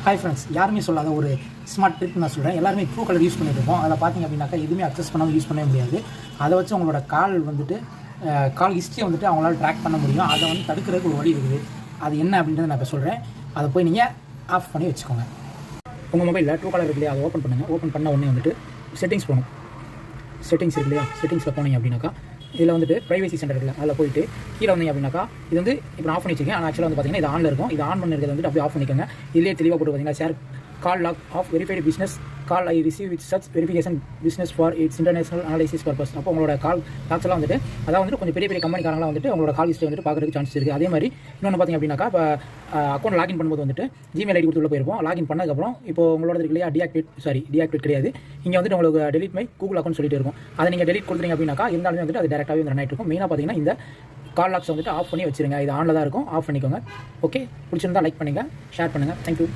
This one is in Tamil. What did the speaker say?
ஹாய் ஃப்ரெண்ட்ஸ், யாருமே சொல்லாத ஒரு ஸ்மார்ட் ட்ரிக் நான் சொல்கிறேன். எல்லாருமே ட்ரூ கலர் யூஸ் பண்ணிட்டு இருக்கோம். அதில் பார்த்தீங்க அப்படின்னாக்கா எதுவுமே அக்சஸ் பண்ணாமல் யூஸ் பண்ணவே முடியாது. அதை வச்சு உங்களோட கால் ஹிஸ்ட்ரியை வந்துட்டு அவங்களால ட்ராக் பண்ண முடியும். அதை வந்து தடுக்கிறதுக்கு ஒரு வழி இருக்குது. அது என்ன அப்படின்றத நான் இப்போ சொல்கிறேன். அதை போய் நீங்கள் ஆஃப் பண்ணி வச்சுக்கோங்க. உங்கள் மொபைலில் ட்ரூ கலர் இருக்கு இல்லையா, அதை ஓப்பன் பண்ணுங்கள். ஓப்பன் பண்ண உடனே வந்துட்டு செட்டிங்ஸ் போகணும். செட்டிங்ஸ் இருக்கு இல்லையா, செட்டிங்ஸில் போனீங்க அப்படின்னாக்கா இதில் வந்துட்டு ப்ரைவசி சென்டர் இருக்குல்ல, அதில் போயிட்டு கீழே வந்தீங்க அப்படின்னாக்கா இது வந்து இப்போ ஆஃப் பண்ணி வச்சிருக்கேன். ஆனால் ஆக்சுவலாக வந்து பார்த்தீங்கன்னா இது ஆனில் இருக்கும். இது ஆன் பண்ணி இருக்கிறது வந்துட்டு அப்படியே ஆஃப் பண்ணிக்கோங்க. இதிலே தெளிவாக போட்டு பார்த்தீங்கன்னா share call log of verified business call I receive with such verification business for its international analysis purpose. அப்போ உங்களோட கால் லாக்ஸ் எல்லாம் வந்துட்டு அதாவது வந்துட்டு கொஞ்சம் பெரிய பெரிய கம்பெனிக்காரங்களாம் வந்துட்டு உங்களோட கால் ஹிஸ்ட்ரி வந்துட்டு பார்க்குறதுக்கு சான்ஸ் இருக்குது. அதே மாதிரி இன்னொன்று பார்த்தீங்க அப்படின்னாக்கா இப்போ அக்கௌண்ட் லாகின் பண்ணும்போது வந்துட்டு ஜிமெயில் ஐடி கொடுத்து உள்ள போயிருப்போம். லாகின் பண்ணதுக்கப்புறம் இப்போ உங்களோட இருக்கு இல்லையா டீஆக்டிவேட் கிடையாது. இங்கே வந்துட்டு உங்களுக்கு டெலிட் மை கூகுள் அக்கௌண்ட் சொல்லிட்டு இருக்கும். அதை நீங்கள் டெலிட் கொடுத்தீங்க அப்படின்னாக்கா இருந்தாலுமே வந்துட்டு அது டேரெக்டாகவே வந்து ரன் ஆகிட்டு இருக்கும். மெயினாக பார்த்தீங்கன்னா இந்த கால் லாக்ஸ் வந்துட்டு ஆஃப் பண்ணி வச்சிருங்க. இது ஆனில் தான் இருக்கும். ஆஃப் பண்ணிக்கோங்க. ஓகே, பிடிச்சிருந்தா லைக் பண்ணுங்கள், ஷேர் பண்ணுங்கள். தேங்க்யூ.